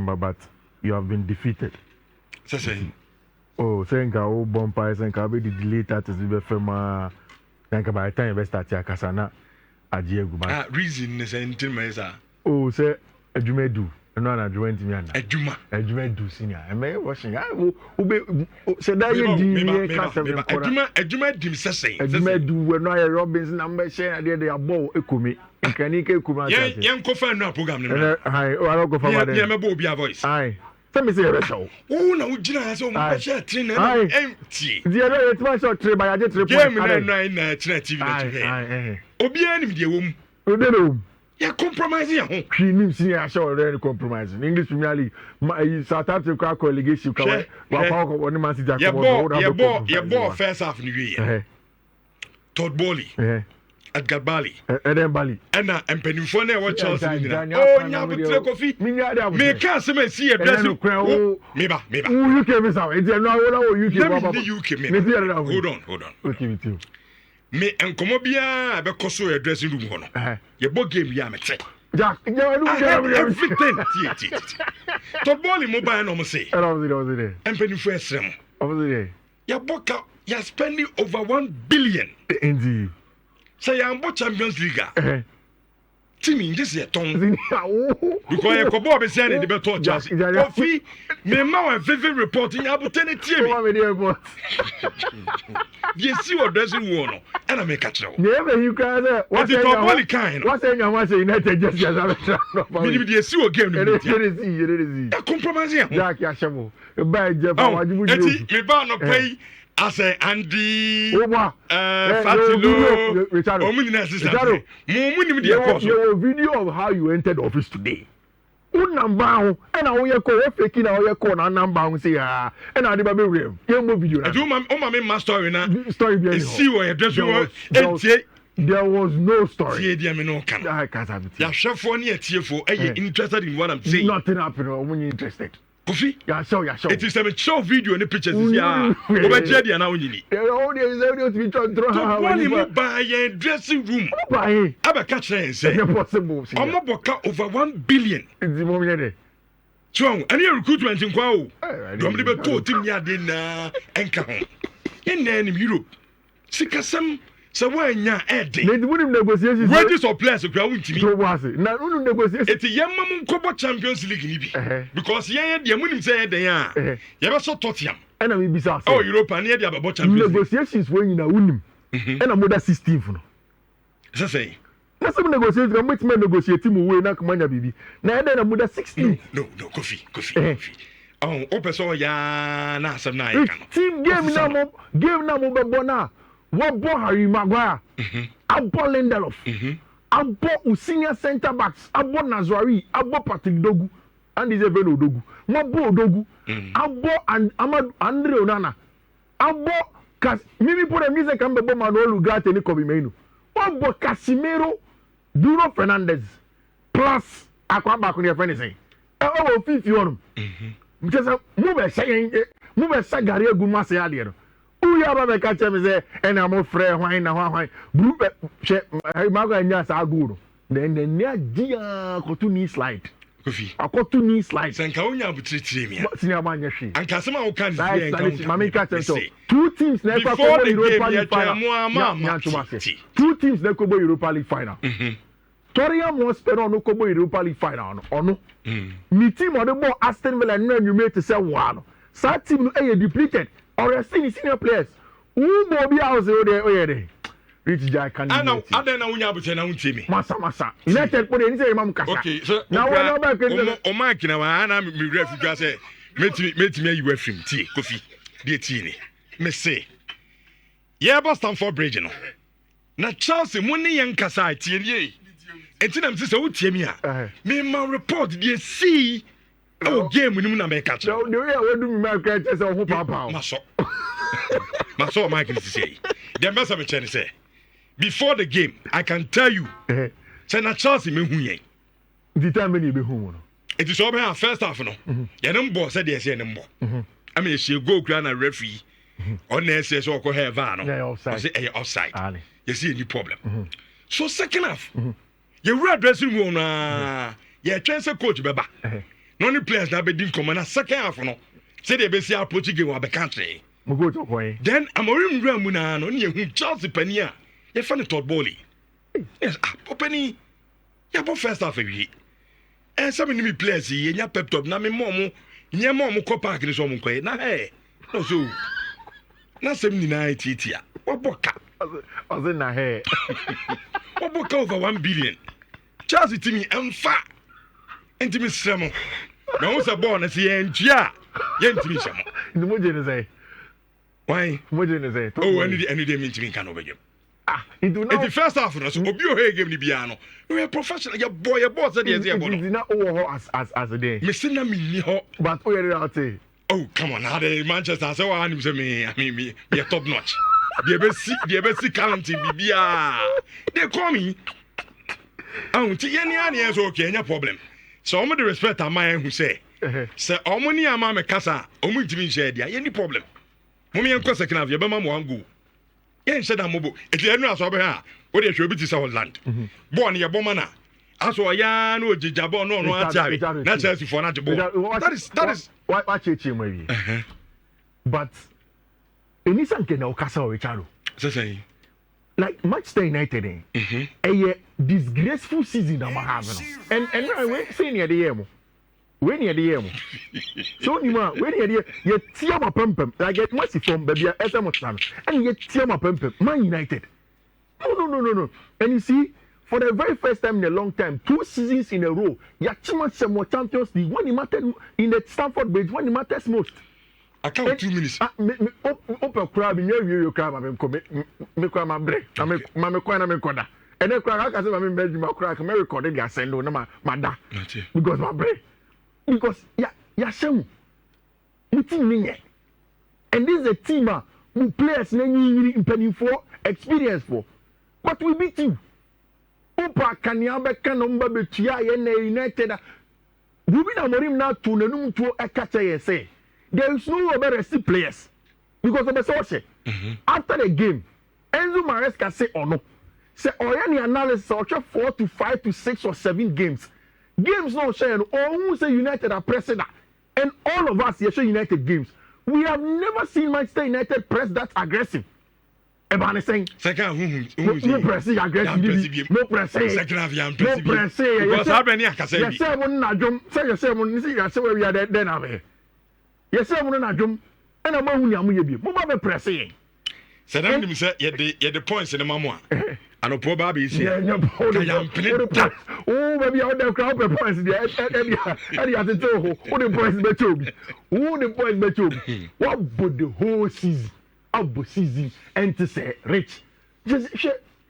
December, but you have been defeated. Oh, saying ka bompa saying ka be delay that is be fema. Think by the time you start your kasana ajiegu ba. Reason is anything meza. Oh, say adwuma do. No na adwuma ntimi ana. Adwuma do senior. E me washing. Ube say that you di ka seven kora. Adwuma dim sesen. Adwuma do we no your Robinson number share dey abo ekomi. Nkani ke ekumi ati. Yen ko fa no program ni. Hi, o ara go fa ma dey. Yen me bo obi a voice. Hi. Tell me say you show. Oh, na ujina so mo share train na empty. The other yet ma show train by ya get 3 point. Game na TV na TV. Obi anim de wom. O dey no. Ya compromise ya ho. Hwi nim si ya show already compromise. In English Premier League, South Africa collegiate ka wa kwa ko Man City akọ. Ya ball first half ni wi. Todd Bowley. Edgar Bali. Eden Bali. Ena empenifo na e Chelsea ni na. Oh, nya butre kofi. Me ka se me see e dress. Meba. UK me say. E dey no wo UK baba. UK me. Hold on. Okay with you. Me enkomo bia be koso e dressing room ho no. Ye bo game ya me che. Jack, everything. Todd Bowley mobile no mo say. I was there. Empenifo esrem. I was there. Ya boka, ya spending over 1 billion. Indeed. Say I'm Champions League. Team in this year, Tom. Because you could be saying the better chance. Coffee, me ma vivid reporting opportunity. You see what doesn't want, and I make a show. Never you can. What's the only kind? What's in your United just as maybe the see again. It is. Compromise. Jack Yashamo. By Jeff, me ba no play. I say Andy, Fatilo, Richardo. Your video of how you entered the office today. Number and I will call faking our corner number say and I did real. You video. I do my main story now. Story. See what your dress was. There was no story. I can't have it. Yeah, chef for near TFO. Are you interested in what I'm saying? Nothing happened when you're interested. Kofi, yeah, show. It is a show video and the pictures. Yeah, over Jedi and now you need. Oh, there is audio to be to buy a dressing room. Buy. I have a catch and say, impossible. I'm not over 1 billion. It's the moment. So, and your recruitment in Kwao. Don't live a 2 team yard in Anchor. In Europe. Sikasam. So why ya Eddie? They wouldn't negotiations. Wages of players of ground to me. So was it? Now wouldn't negotiate. It's a young man Copa Champions League nibi. Because yeah, the women say they are. You ever saw Tottenham? And I'm bizarre. Oh, Europe and the about Champions negotiations when you know win. And I'm more 16 for. So say. Let's negotiate. I'm with me negotiating away na kumanya bibi. Na then I'm more 16. No, coffee. Oh, open so ya na some na. Team game na mo be bona. What bought Harry Maguire? I bought Lindelof. I bought senior centre backs. I bought Nazwari. I bought Patrick Dogu. And he's a very Dogu. What bought Dogu? I bought Ahmad Andre Onana. I bought Mimi put a music and Bebo Manuel Ugarte and Kobe Menu. What bought Casimiro, Bruno Fernandes, plus Aquaba on your friend saying, oh, Fiifi on him. Because move saying, move a Sagaria Gumasa. Uya ba catch me say and I'm afraid why na group she mago nya sa go then the near dia ko to knee slide kofi akoto knee slide senka unya butitire me senior man yehwe anka se ma wo kan dia mama catch so 2 teams na kwa Europa League final two teams na Kobo Europa League final Toriya mo spero no Kobo Europa League final ono ni team o de ball Aston Villa no anwume to say one sa team no e depleted or senior players who be house there Rich Jack can I know na unya bute na unti me masa United put in say mam kasa okay so now we know back o mark na wa na me ref gwa say metimi ayi wa film tie kofi de tie ni me say yeah Boston for bridge no na Chelsea mo ne yen kasa tie ni entinam say wo tie mi a me ma report de see oh game ni mu na me catch no the way I do me my catch say ho papa maso Mike is say the message me chen say before the game I can tell you say na Chelsea me hu yen the time me be hu no it is over here first half no ye nem bo say dey say nem bo I mean she go kra na referee on na say so ko have no say offside you see any problem so second half you read dressing room na ye twen say coach beba no only players that be din come na second half no say they be see approach game wa be country mo go to point then Amorim nwura mu na no ne hu Chelsea pani a ye fa ne Todd Bowley yes opani ya bo first half wi some of players ye nya pep top na me mom nye mom ko park ni so mo koy na no so na sem ni na titia oboka oze na oboka over 1 billion Chelsea timi emfa entimi sremo na wo sa ball na se yentua yentimi semo ndi mo je ne say why mo je ne say oh any day mentimi kan obegem into now the first half no so obi o he game ni bia no we professional your boss say dey bono na o as a day me say na me ni ho but o yere out oh come on now the Manchester say wa anim say me I mean me top notch they be see talent bibia they call me ti yeni ani so okay any problem so omo the respect am who say omo ni ama me kasa omo ntimi nshare dia any problem mo me enko second half ye be ma mo ango yen sheda mobo eti enu aso be ha o de hwe obi ti sa Holland ball ye bomma na aso ya na ojija ball no atiare na Chelsea for na jebo that is why cheche mo wi but enisan ke na o kasa o Richardo say like Manchester United a disgraceful season that I have no and we say near the year mo we near the year mo so ni ma we near the year tia ma pempem like get much from baby SM time and you tia ma pempem Man United no and you see for the very first time in a long time 2 seasons in a row ya chima some more Champions League when it mattered in the Stamford Bridge when it matters most I count 2 minutes. Open crab in your crab. I'm come my break. I'm a coin. I'm a corner. And then crack. I said, I'm in bedroom. I crack. I'm recording. I send on my da. Because my break. Because some. It's in and this is a team who players in penny for experience for. But we beat you. Opa Kanyaba Kanomba Betia United. Ruben Amorim now to Nenum to a catcher say. There is no better see players because of the social. After the game, Enzo Maresca say or no. Say or any analysis or 4 to 5 to 6 or 7 games. Games no share or who say United are pressing that. And all of us here show United games. We have never seen Manchester United press that aggressive. Ebane saying second no pressing aggressive. No pressing. Second half no pressing. Because how many I can say? Yes, sir, we are there then. Yes, I'm not drum, and I'm only a movie. Mama pressing. Said I didn't say yet the points in the mamma. I know poor Bobby is here. Oh, maybe out there crowd points there. Eddie at the door. Who the points better? Who the points better? What would the whole season, out season, and to say, Rich? Just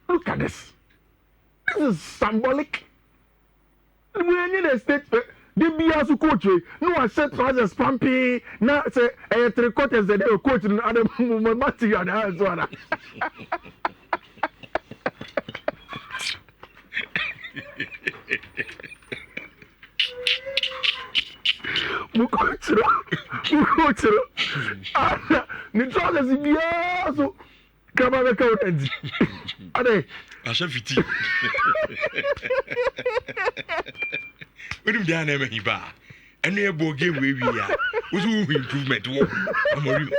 look at this. This is symbolic. We need a state. The BS coach, no, I said as Pampy, now say, 3 quarters that they were coaching other material as well. Mukochiro. Nitrola Zibiaso. Come on, account. Ade. Ashafiti. We do down there, Hiba. And we have a game where we are. Who's improvement? Amorim.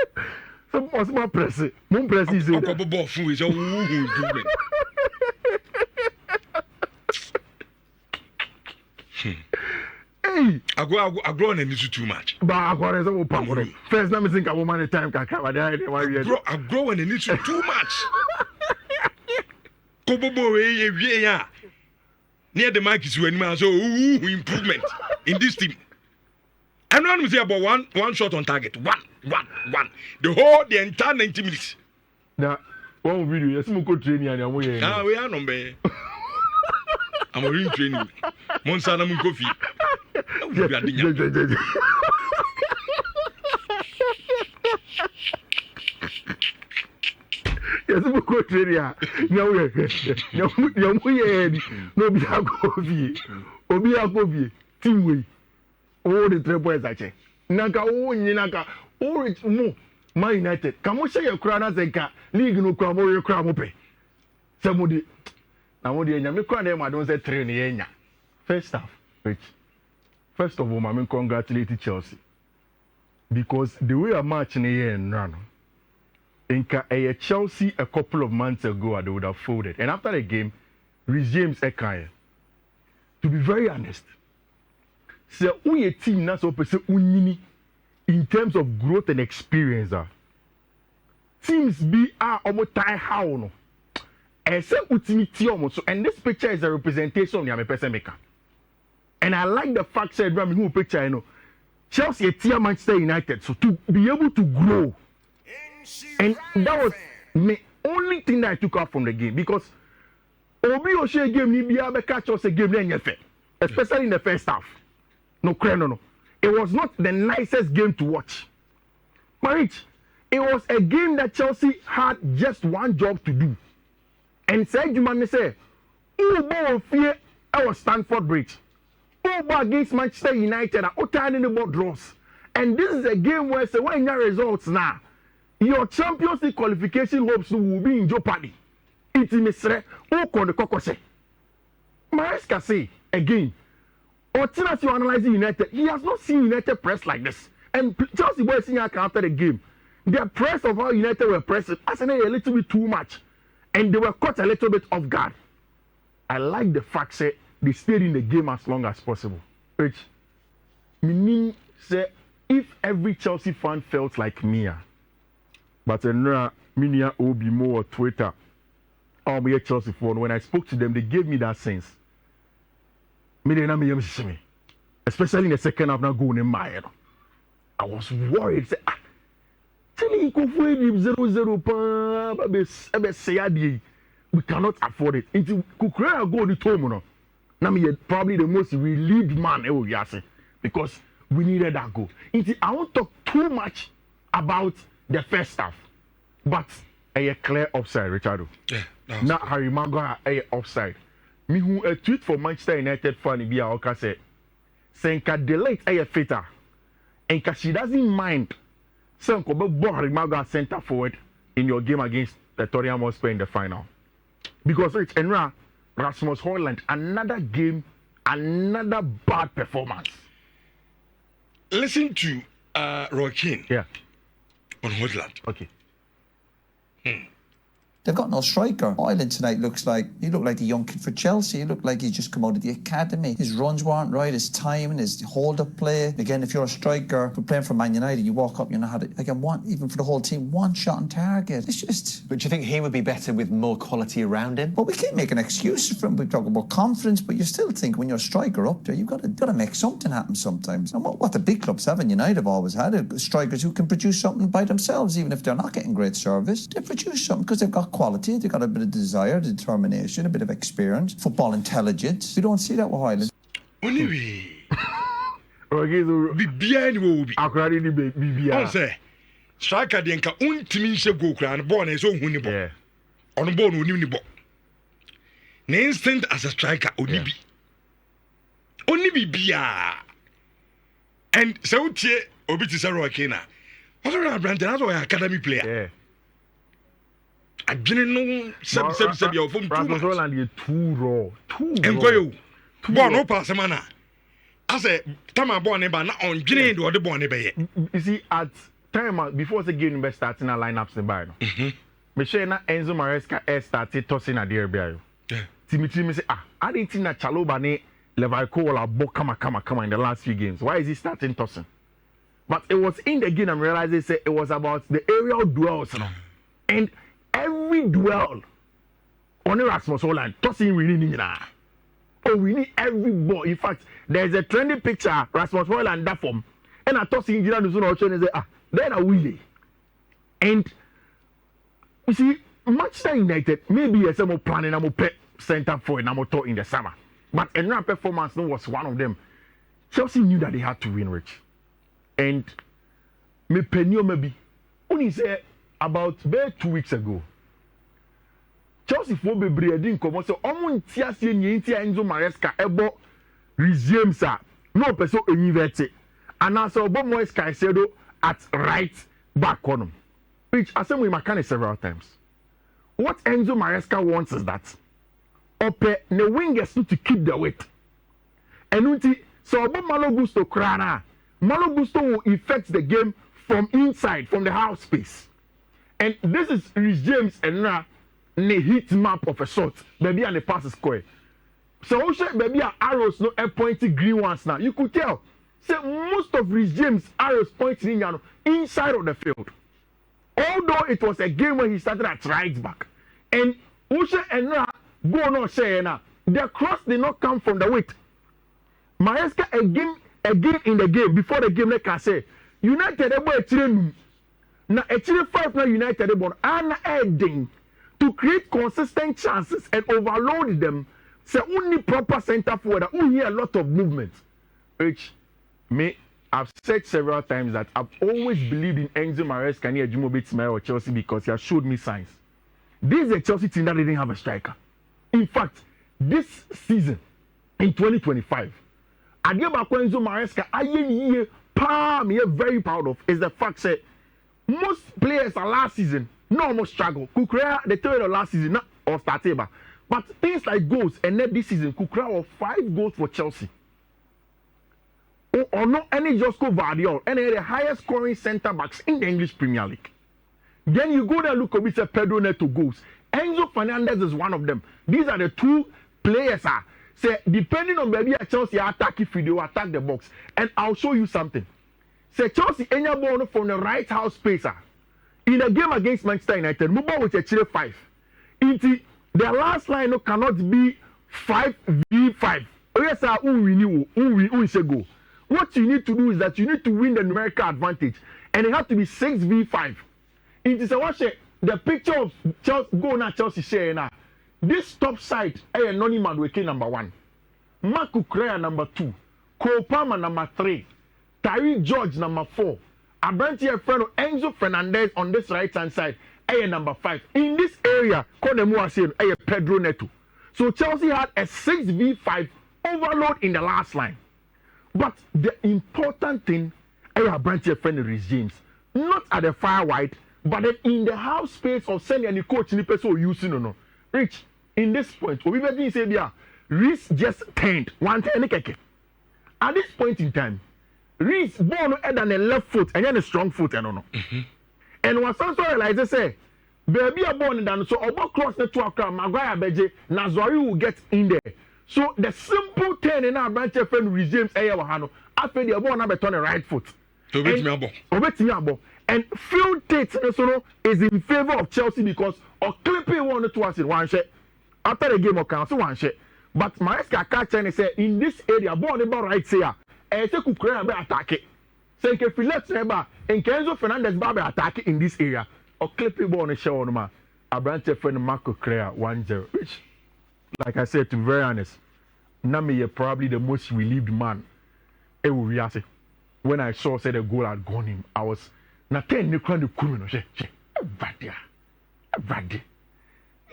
Some was more pressing. More pressing. A couple ball food is all improvement. Hey, I grow and it's too much. But I got a little pump. First, let me think a woman at time can cover that. I grow and it's too much. Kobobo, yeah. Near the mic is when man so improvement in this team. I'm not say about one shot on target. One. The entire 90 minutes. Now, one video, yes, we could train and we now we are number. I'm a real training. Monsana Munkofi. Yes, we could train ya. No, be a coffee. Obi a coffee. Team way. All the 3 points I check. Naka, Naka, all it's more. Man United. Come on, say your crown as a car. League no crown, or your crown open. Somebody. Now, what do you mean? I don't say train. First half, Rich. First of all, I congratulate Chelsea because the way a match in the year and run, in Chelsea a couple of months ago they would have folded, and after the game, Rhys James Ekanye. To be very honest, so we a team that's opposite unini in terms of growth and experience. Teams be almost tie how no. And say ultimate almost so, and this picture is a representation of the person maker. And I like the fact that who picture, Chelsea a team Manchester United, so to be able to grow. And that was the only thing that I took out from the game because Obi Oshe game ni be catch us a game then especially in the first half. No. It was not the nicest game to watch. Marich, it was a game that Chelsea had just one job to do. And said you man say, "Oh, fear our Stamford Bridge. Oh, against Manchester United, oh, tiny about draws." And this is a game where say when your results now, your Champions League qualification hopes will be in jeopardy. It's Mr. Oko the Kokose. Maresca say again, Otinas you analyzing United, he has not seen United press like this. And Chelsea boys seeing after the game, the press of how United were pressing, I said a little bit too much. And they were caught a little bit off guard. I like the fact that they stayed in the game as long as possible. Which meaning say if every Chelsea fan felt like me, but Minia Obi more Twitter, or Chelsea fan, when I spoke to them, they gave me that sense. Especially in the second half, now going in my head. I was worried. Say, we cannot afford it. Into Kukurea go the Tomono. Now probably the most relieved man because we needed that goal. I won't talk too much about the first half, but a clear offside, Richardo. Yeah. Now Harry Maguire a offside. Me who a tweet for Manchester United fan be a say Senka delete a fitter, and she doesn't mind. Senko be Harry Maguire center forward in your game against the Tottenham Hotspur in the final, because Rich and Rasmus Højlund another game, another bad performance. Listen to Roy Keane. Yeah. On Højlund. Okay. They've got no striker. Ireland tonight looked like the young kid for Chelsea. He looked like he's just come out of the academy. His runs weren't right, his timing, his hold-up play. Again, if you're a striker for playing for Man United, you walk up, you know how to, again, even for the whole team, one shot on target. It's just... But do you think he would be better with more quality around him? Well, we can't make an excuse for him. We talk about confidence, but you still think when you're a striker up there, you've got to make something happen sometimes. And what the big clubs have, and United have always had, strikers who can produce something by themselves, even if they're not getting great service. They produce something because they've got quality, they've got a bit of desire, determination, a bit of experience, football intelligence. We don't see that with Highland. Anyway, Bibiani will be. Akradi ni Bibia. On say, striker the nka untimi nse go kra na ball na so hu ni ball. Yeah. On ball no ni ball. Na instant as a striker oni bi. Oni bibia. And so tie obi ti say Roy Keane. What are Brandon as an academy player? Yeah. I didn't know some your phone too much. And too raw. And go ball no pass man. I said, Tama born about not on Jenny or the born. You see, at time before the game starting a lineups in Bayern. Michelle Enzo Maresca started tossing at the area. Timothy say, I didn't think that Chalobah Levi Cole or Bo come in the last few games. Why is he starting tossing? But it was in the game I realized they said it was about the aerial duels. And every duel on Rasmus Højlund tossing we need now. Oh, we need every ball. In fact, there's a trendy picture Rasmus Højlund that form, and I tossing Nhyira no so and say then are we? And you see, Manchester United maybe a some planning I'm play center forward I'm talk in the summer, but another performance was one of them. Chelsea knew that they had to win, Rich, and me penny maybe only say about 2 weeks ago. Chelsea for bebre din komo so omo ntiase nyentia Enzo Maresca ebo resume sa no person enivete and also obo Moise Caicedo at right back corner, which as we makane several times. What Enzo Maresca wants is that ope the wingers to keep the weight and unti So Malo Gusto Krana, Malo Gusto will affect the game from inside, from the half space. And this is Rhys James and the heat map of a sort. Baby and the pass square. So baby arrows no pointing green ones now. You could tell. Say most of Rhys James arrows pointing inside of the field. Although it was a game where he started at right back. And Usha and go no say na. The cross did not come from the weight. Maresca again in the game before the game like I say United able to na actually 5 na United able and adding to create consistent chances and overload them. Say only proper center forward who hear a lot of movement. Which me I've said several times that I've always believed in Enzo Maresca near Jumo Bitsmail or Chelsea because he has showed me signs. This is a Chelsea team that didn't have a striker. In fact, this season in 2025, Adiaba Enzo Maresca, me very proud of is the fact that most players are last season no almost struggle. Kukrea the third of last season or Stateba. But things like goals and then this season, Kukrea of 5 goals for Chelsea. Or not any Josco Vardiol, any of the highest scoring centre backs in the English Premier League. Then you go there, look at Mr. Pedro Neto goals. Enzo Fernandez is one of them. These are the 2 players. Say, depending on maybe a Chelsea attack if you attack the box. And I'll show you something. Say Chelsea any ball from the right half space. In a game against Manchester United, Muba with a Chile 5. The last line cannot be 5v5. Yes, who is a goal. What you need to do is that you need to win the numerical advantage. And it has to be 6v5. It is a watch the picture of Chelsea go now Chelsea share now. This top side is Noni Madueke number 1. Marco Correa number 2. Cole Palmer number 3. Tyree George number 4. Abrantia friend Enzo Fernandez on this right hand side is number 5. In this area, Kodemu saying is Pedro Neto. So Chelsea had a 6v5 overload in the last line. But the important thing is Abrantia friend Rhys James. Not at the far wide, but then in the half space of sending any coach in the person using or no. Rich, in this point, we better say Rhys just turned 110. At this point in time, Rhys born head and a left foot and then a strong foot and no. And what some realize say, baby are born and so about cross the 2 o'clock, Maguire Beje, Nazari will get in there. So the simple turn in our branch of friend Rhys James Ayawahano, after the born number turn the right foot. And field Tate is in favor of Chelsea because or clipping 1 or 2 in one shot. After the game of council 1 shot. But Maresca catch and say in this area, born about right here, and say Kukrea be attack it. Say if you let Neba and Enzo Fernandez be attack in this area, or clipping ball on the show on a branch of friend Marco Correa 1-0. Which, like I said, to be very honest, Nami is probably the most relieved man. When I saw the goal had gone in, I was not 10 the Kuru.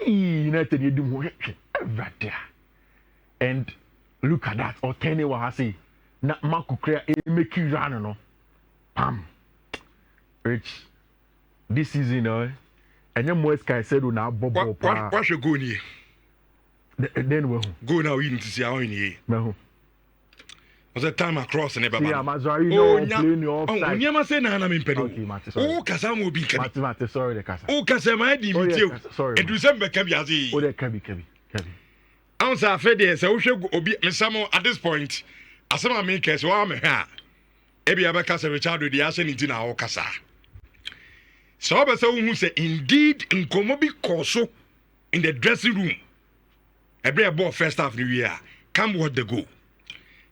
United you do more and look at that or 10 what I say na Marco Correa make you run no pam Rich this season and your more sky said na bobo what should go ni then we go now in to see how in here was a time across and never yeah Mazari no playing your offside oh nyama say na me pedo oh kasa mo bi Mate sorry the kasa oh kasa my di mitio sorry edu sem be kabi azi oh the kabi answer afede say wo hwe obi mesamo at this point asema make so wa me ha e bia be kasa Richardo di ase ni ti na wo kasa so be say wo say indeed nkomo bi koso in the dressing room every ball first half new year come what the goal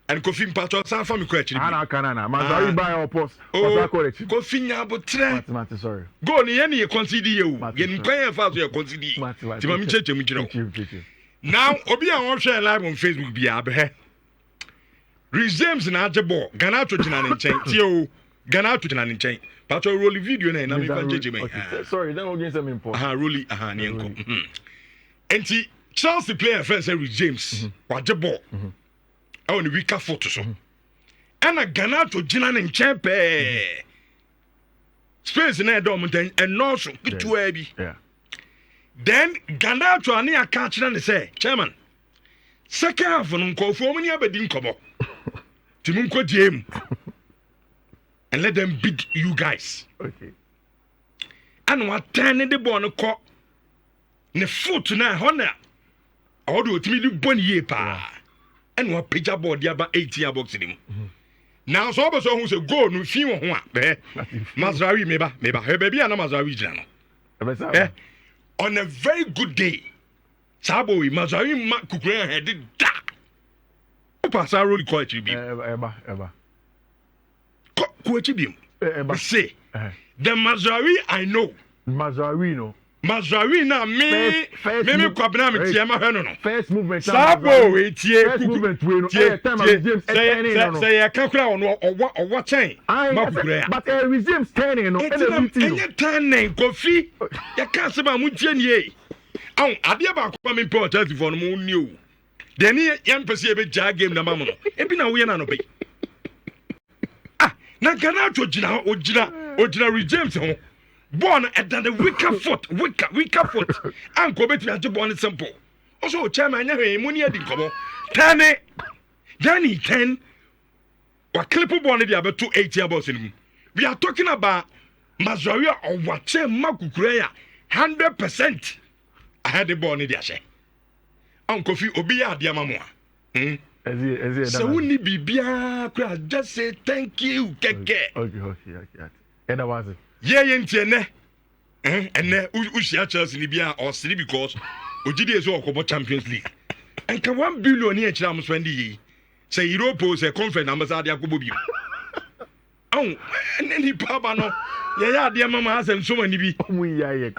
and Kofi Mpacho san fa me ko akiri ana kanana Mazari buy our post Kofi nyabotre Mate sorry goal ni ye na consider you ye nkwan fa so ye consider ti ma mi cheche mu kiro now obi an won share live on Facebook bia be Rhys James na age ball Ghana to jina ne nchen ti o Ghana to jina ne nchen Pacho roll video na me fan cheche me sorry then we get some import roll ne enko enti Chelsea player first Rhys James wage ball on the weaker foot so and a Ghana to jina ne nchen pe space na do monten and no so kitu abi then Ghana to ani aka kire ne say chairman second half no nkofo mani abedi nkobo Timunko GM. And let them beat you guys. Okay. And what turn the ball on court. Ne foot na honor. All do to me do 1 year pa. And what picture board the about 80 box in him. Now so who say go no fi ho a. Mazrawi meba. Her baby and Mazrawi jana. On a very good day. Sabo Mazrawi ma kukura head da. Pasa roll ko achi bi. Eba. Ko achi bi. Say. The Mazrawi I know. Mazrawi no. Mazrawi na me kwabena me tie ma hwe no. First movement. Sabo we tie. First movement we no. Time of James turning no. Say ya kan kura ono owo chen. Ma kukura ya. But James turning no. Enye turning Kofi. Ya kan se ba mu tie nie. Aw ade ba ko me po Chelsea for no mu ni o. De ni yan pese e be ja game na mamu no. E bi na wo ye na no be. Ah, na kana to jina James ho. Born at the weaker foot. And go bet me at the born simple. Also, chairman, money at the common. 10. What clip of one of the other 280 about in. We are talking about Mazoria or what Makukurea 100%. I had the born in the Ashe. Uncle Fee Obia, dear mamma. So wouldn't be just say thank you, Keke. Okay. And that was it. Yeah, yentiene. And Ushia Chelsea Libya or City because UTD is all about Champions League. And can 1 billion here Cham Swendi say Europe is a conference ambassador Kububi. Oh, and then he Pabano. Yeah, dear Mama has and so many be. Munyaya.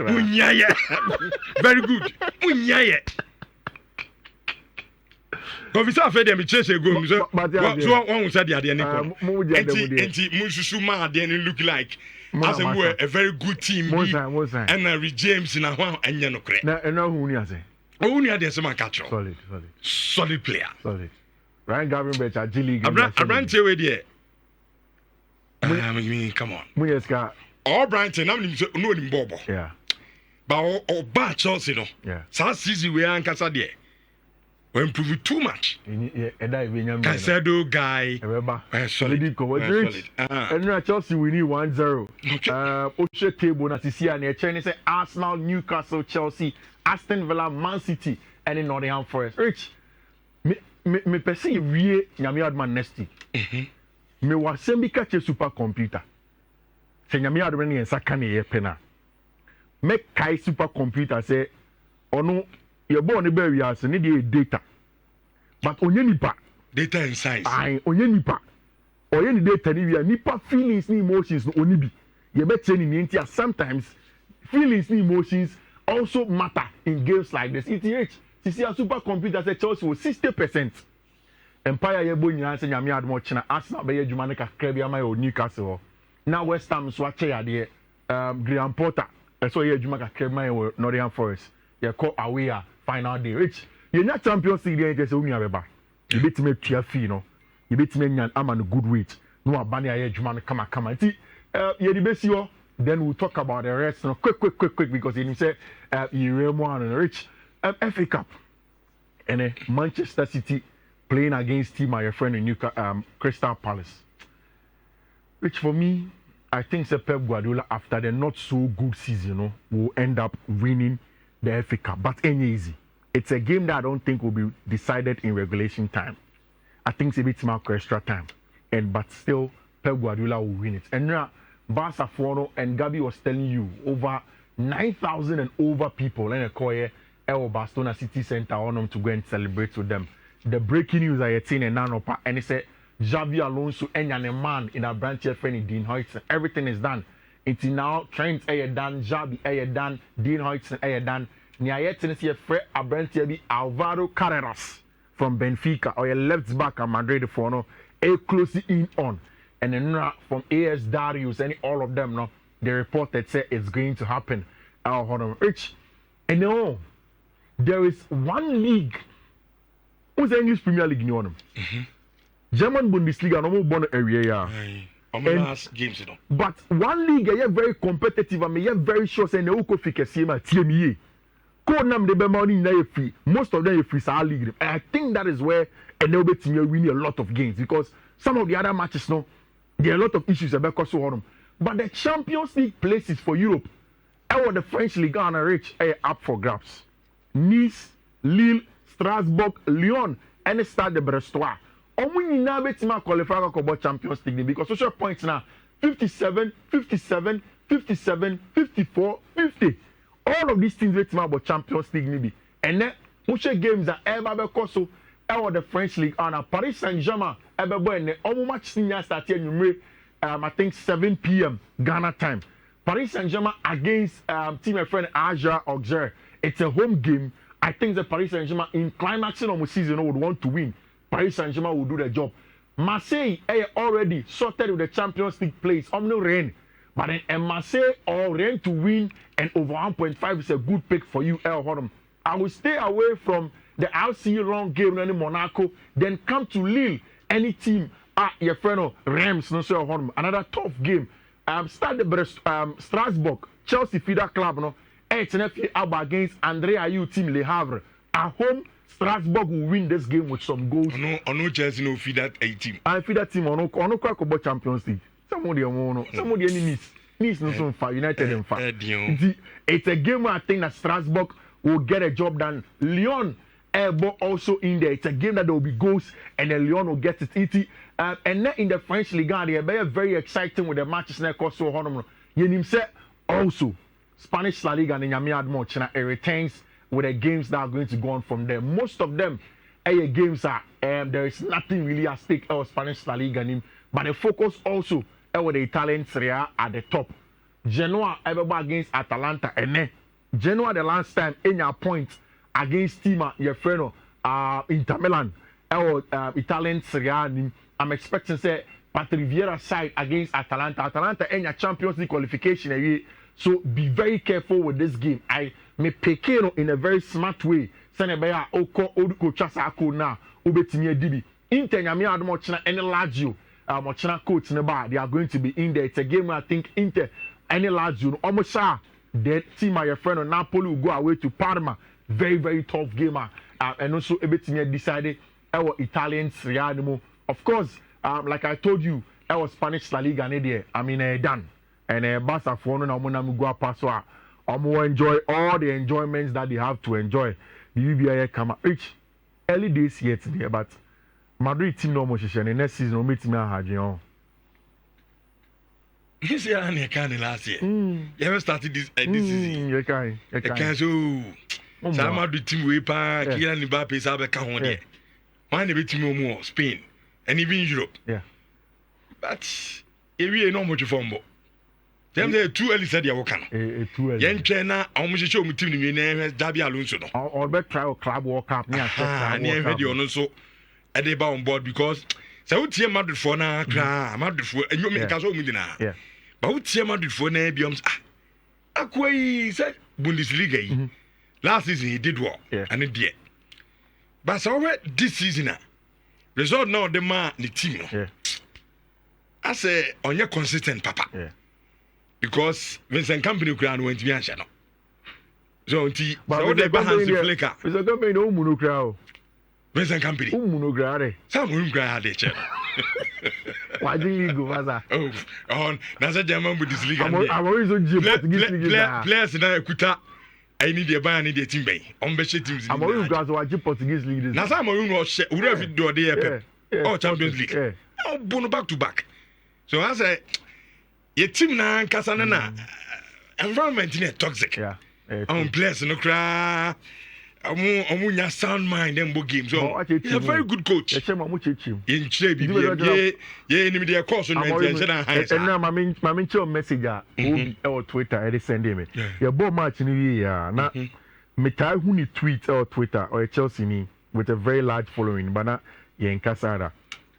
Very good. Munyaya. Professor Fede mi chese go so one said the idea enti Mususuma then look like as a very good team and James na ho anya no kre na hu ni ase o ni ade se man catch solid player Ryan Gavin Better G League Abrante we there come on Munyeska all Brighton na no ni bobo yeah but o ba Chelsea no yeah sa season we ankasa there we improve too much. Casado guy. Solid. And Chelsea we need 1-0. Oshe table na sisi and Chinese say Arsenal, Newcastle, Chelsea, Aston Villa, Man City, and in Nottingham Forest. Rich, me perceive we nyame adman next week. Me wasembi catch a supercomputer. Say nyame adman ni ensaka ne ye pena. Make kai supercomputer say ono you're born a baby as an idiot data. But on nipa data and science. On nipa. Or any data nipa feelings ni emotions no onibi. You bet any sometimes feelings ni emotions also matter in games like this. ETH. You see a supercomputer say Chelsea was 60%. Empire yebo nyina say nyame admo china Arsenal be adwuma ne kakra bia ma Newcastle. Now West Ham so ache ade Graham Potter. So ye adwuma kakra ma Nottingham Forest. You call away final day. Rich, you're not Champions League. You just only have you bet me tia fee, no. You bet me nyan am on a good weight. No abani aye juman come. See, you the best you. Then we'll talk about the rest. No, quick because he say you real one and Rich. FA Cup and Manchester City playing against team my friend in Crystal Palace. Which for me, I think Pep Guardiola after the not so good season, will end up winning the FA Cup, but any easy. It's a game that I don't think will be decided in regulation time. I think it's a bit more extra time, but still Pep Guardiola will win it. And now Barca and Gabi was telling you over 9,000 and over people in a coye Barcelona City Center on them to go and celebrate with them. The breaking news I had seen and he said Xavi Alonso and a man in a branch friend Dean Hoytson. Everything is done. It's now Trent done, Xavi done, Dean Hoytson done. Nyayet Tennessee Fred Abrantia be Alvaro Carreras from Benfica or your left back at Madrid for no closely in on. And then from AS Darius and all of them no they reported say it's going to happen. Rich. And no, there is one league. Who's the English Premier League in on them? German Bundesliga no more born area. Games, but one league is very competitive and me very sure say no go fix a team. Code name the money free. Most of them are free league. And I think that is where they'll be winning a lot of games because some of the other matches, no, there are a lot of issues about Kosovo. But the Champions League places for Europe, the French Ligue 1 reach up for grabs. Nice, Lille, Strasbourg, Lyon, and Stade de Brestois. We need to qualify for Champions League because social points now 57, 57, 57, 54, 50. All of these things we about Champions League maybe. And then which games are ever because so the French League and Paris Saint-Germain ever when all match senior started I think 7 p.m. Ghana time. Paris Saint-Germain against team my friend Aja Auxerre. It's a home game. I think the Paris Saint-Germain in climaxing of the season would want to win. Paris Saint-Germain will do the job. Marseille already sorted with the Champions League place. No rain. But then Marseille or rain to win and over 1.5 is a good pick for you, El Hodom. I will stay away from the RC long game in Monaco, then come to Lille. Any team your friend Rams, no sir, another tough game. Start the Strasbourg, Chelsea feeder club, no. It's an FA Alba against Andre Ayew team Le Havre. At home, Strasbourg will win this game with some goals. No Chelsea no feed that a team. I feed that team on no about Champions League. Somebody any Nice no so far, United and far. It's a game where I think that Strasbourg will get a job done. Lyon also in there. It's a game that there will be goals and then Lyon will get it. And then in the French Ligue 1, they are very exciting with the matches now. So you say also Spanish La Liga and Nyamiadmo it returns with the games that are going to go on from there. Most of them games are there is nothing really at stake or Spanish La Liga, but the focus also with the Italian Serie A at the top. Genoa against Atalanta and then Genoa the last time in your point against team your friend Inter Milan Italian Serie A. I'm expecting say Patrick Vieira side against Atalanta. Atalanta in your Champions League qualification. So be very careful with this game. I may pick in a very smart way. Senebaya Oko Oduko Chasako now Ubetini Dibi. Inter Nyamia Mochina any Lazio Mochina coach Neba. They are going to be in there. It's a game where I think Inter any Lazio almost the team your friend on Napoli will go away to Parma. Very, very tough game. And also Ubetini decided our Italian Serie A. Of course, like I told you, our Spanish La Liga there. I mean done. And Barca for no Mugua Paswa. Enjoy all the enjoyments that they have to enjoy. The UBI come reach early days yet there, but Madrid team no more and next season will meet me at This year I can't last year. You ever started this season? You can so Madrid team way pa Kylian Mbappe sabe ka ho de. One be team more Spain and even Europe. Yeah. But if we no much fumble. Them they too early said they work on. Too early. Yen trainer almost show me team ni na Dabi Alonso no. Or bet try club World Cup near the on so e dey on board because say who tie Madrid for na kra Madrid for enyo me ka so mu dina. Yeah. But who tie Madrid for na bi akwai say Bundesliga yi. Last season he did well and it did. But so this season result now the man the team. Yeah. I say on your consistent papa. Yeah. Because Vincent Company crown went to be answered. So the balance the flicker. It's a company no muno crowd. Vincent Company. Muno grade. Some room grade they check. Why do you go as on that's a German with this league. I'm always on players in Kuta. I need a ban, I need a team bay. On better teams. I'm always going to watch Portuguese league. Now some room was whatever do the oh Champions League. Oh, bono back to back. So I say your team na kasana na environment is toxic. Yeah. Players no cry. Amunya sound mind them games. So he's a very good coach. In Chebi, yeah, media course on and now my main message or Twitter I send him. Your ball match in year. Now me tie who ni tweet or Twitter or Chelsea me with a very large following, but now in Kasara.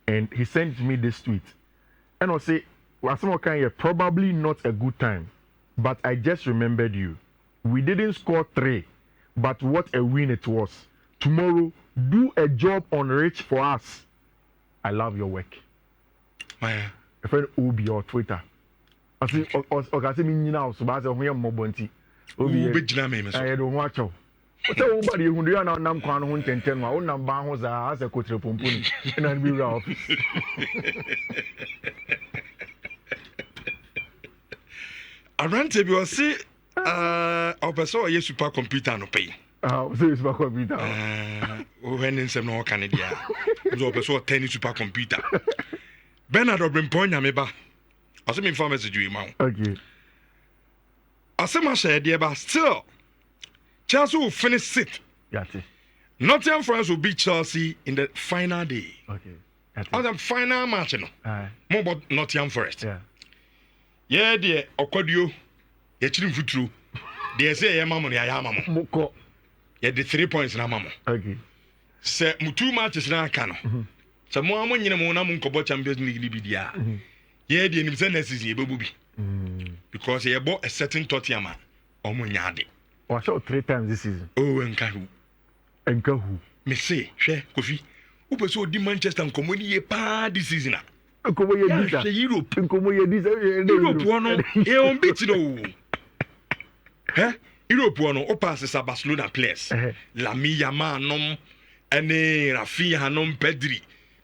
And he sent me this tweet. And I'll say probably not a good time, but I just remembered you. We didn't score 3, but what a win it was. Tomorrow, do a job on Rich for us. I love your work. My friend Obi or Twitter. I say, me now, so I say, we are more bunty. Obi, I don't watch you. What's a woman you do now? Nam Kwan Hun Ten, my own number was as a coach Pumpuni, and I'll be off. I ran to be say, also a supercomputer no pay. So it's my computer. When in some no Canada, was also 10 supercomputer. Bernard O'Brien Yameba. I said, inform message you, man. Okay. I said, my share, dear, but still, Chelsea will finish it. Got it. Nottingham Forest will beat Chelsea in the final day. Okay. On the final match, you know. More about Nottingham Forest. Yeah, dear, Okodio, you're chilling for true. They say, yeah, mamma, yeah, mamma. Moko. Yeah, the 3 points in a mamma. Okay. Say, 2 matches now, cano. So, more money in a monam Kobo Champions League, Libya. Yeah, the Nimsenes is a baby. Because he bought a certain Tottenham or Munyadi. I saw 3 times this season. Oh, and Kahu. And Kahu. Me say, share coffee. Who so di Manchester and Comedy pa this season? Europe. Europe, one, he on beach no. Eh? Europe, one, or passes a Barcelona players. Lamia Manom, and Rafinha Hanom Pedri,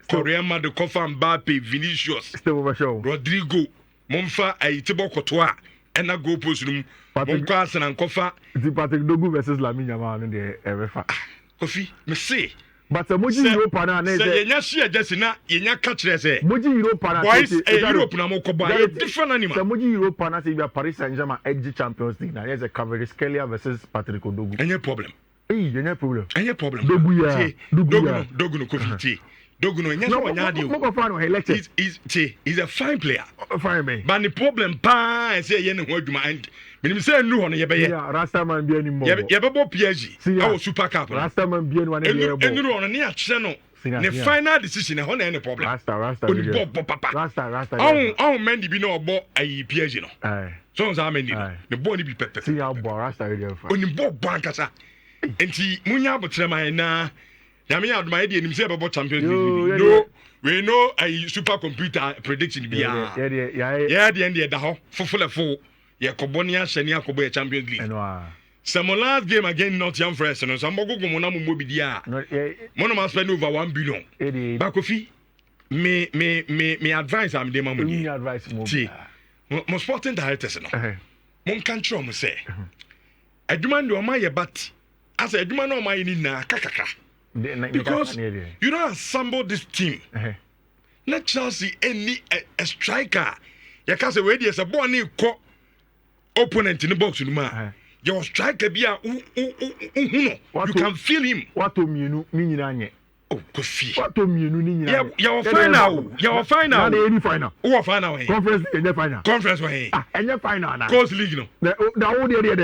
Koreama de Kofa Mbappe, Vinicius, Rodrigo, Monfa, a Thibaut Courtois, and a go post room. Monkas and Kofa. The Patrick Dogu versus Lamine Yamal in the RFA. Coffee, me say. But the Moji Europe and say, Yashia Jessina, Yenya catch say. Moji Europe and boys, Europe Namoko by different animal. The Moji Europe and I say Paris Saint-Germain edge Champions League. Now here's a coverage Scalia versus Patrick Dogu. Any problem? Hey, any problem? Any problem? Dogu Coffee. Doguno, he's a fine player. Fine man. But the problem, pa, say yen word mind. When say no on your bay, Rastaman be anymore. Yababo PSG, our super cup. Rastaman be one and you on a near channel. The final decision, on any problem. Rasta. Oh, Mandy be no about a PSG. So I mean, the body be better. See how Rasta on the board bankasa. And see, Munya, but Tremana. Yami had my idea himself about Champions League. No, we know a supercomputer prediction. Yeah, the end of the whole full of 4. Yeah, Kobonia, Shania, Kobo Champions League. Some last game again, not young fresh, and some Mogo Monamu Mobidia. Monoma spend over 1 billion. Bakofi, me advice, I'm the mama. Me advice, most sporting directors. Mon country, I say. I demand your my but as I demand on my in Kakaka. Because you don't assemble this team. Not Chelsea any a striker. You can't say where there's a bonny opponent in the box. Your striker be a you can feel him. What to me? Oh, Kofi. What to me? You're fine now. You're fine now. Any final? Who are final? Conference in the final. Conference way. And your final. Coast League. No. The only idea.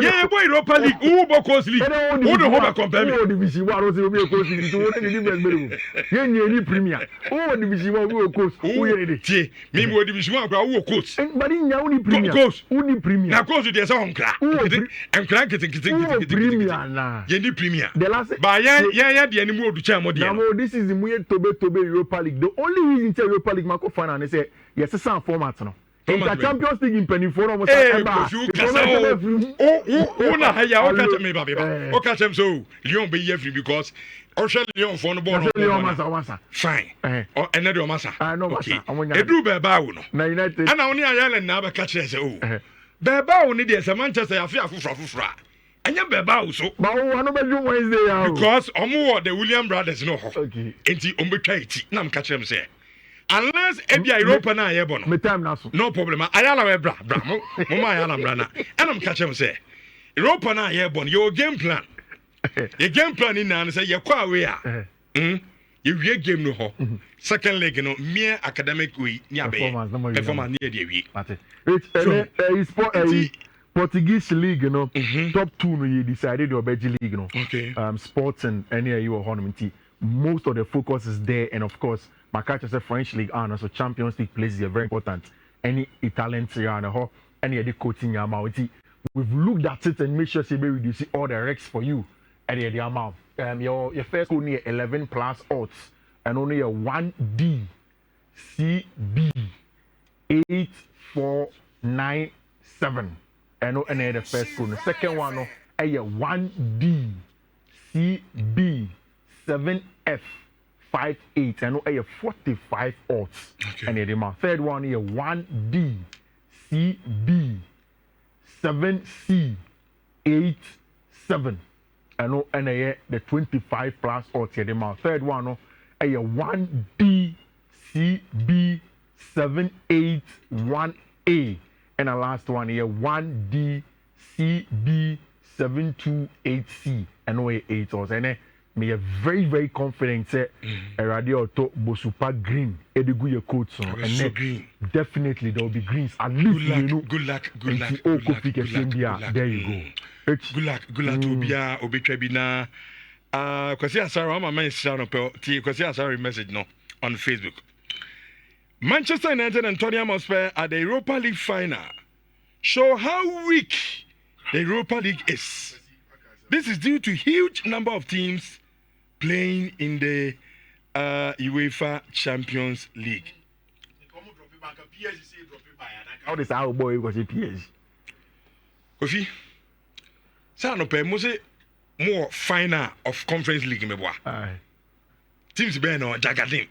Yeah, boy, Europa League. Who about Coast League? Who don't have a compare? Who division one was a Coast League? Who the difference? You Premier. Who division one will coast? Who is me more division one who coast. But in your only Premier. Coast. Only Premier. Now coast there's a home crack. And crack it. Premier. You need Premier. The last. But yeah, the animal to charm. Now this is the Muye Tobe Europa League. The only reason to Europa League Marco final is say yes, it's some format no. In the Champions League in Penny Forum was you catch me, baby. Oh, catch him so Lyon be here because Ocean Lyon for the ball. Fine. Or another massa. I know massa. I do Beba no. United. And only Ireland now catch us. Oh, Beba only there's a Manchester affair for. And you beba also. But one of the Wednesday because the William brothers know. Okay. Enti ombetwaiti. Na mka kire say. Unless Ebia Europa na ye bono. Me time na so. No problem. Ayala we bra. Mo ayala bra na. And I'm kire say. Europa na ye bono. Your game plan. Your game plan in na say ye kwa we a. You wie game no ho. Second leg no mere academic way ni abe. Performance ni e wie. It's Portuguese league, you know, top 2 no you decided your Belgian league, you know. Okay. Sports and any you ornament. Most of the focus is there, and of course, my catch said French league and also Champions League places are very important. Any Italian Serie A, any of the coaching amount. We've looked at it and made sure we reduce all the recs for you at the amount. Your first goal near 11 plus odds and only a 1D CB 8497. I know any the first goal. The second one, ɛyɛ 1D CB 7F 58 ɛno ɛyɛ 45 odds ɛna ɛde ma third one yɛ 1D CB 7C 87 ɛno ɛna ɛyɛ the 25 plus odds ɛde ma third one no ɛyɛ 1D CB 781A ɛna last one yɛ 1D CB 728C ɛno ɛyɛ 8 odds ɛnɛ me are very very confident say radio to bosupa green edigu your coat so and so green definitely there will be greens at least good luck there you go good luck to bia obetwa bi na kwasi asara my man share no pe kwasi asara message no on Facebook. Manchester United and Tottenham Hotspur at the Europa League final show how weak the Europa League is. This is due to huge number of teams playing in the UEFA Champions League. How does our boy was a PSG? Kofi, say no pay more final of Conference League me boy. Teams be no Jagadim.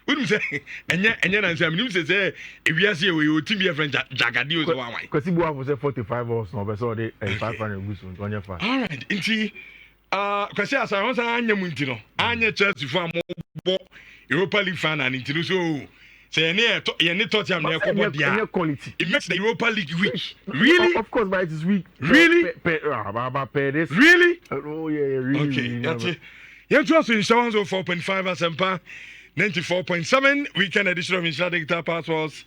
We say enya na say me say if we say we team be friend Jagadim so why? Because he was 45 or so so they 500 goose on 25. All right, inti kwasi asa won say anya mu nti no anya Chelsea for am Europa League final nti no so say any Tottenham na ekobo dia quality. It makes the Europa League weak. Really? Of course, but it is weak. Really? Really? Oh yeah, really. Okay, that's it. You just in Shawanzo 4.5 Asempa 94.7 weekend edition of Nhyira Digital Passports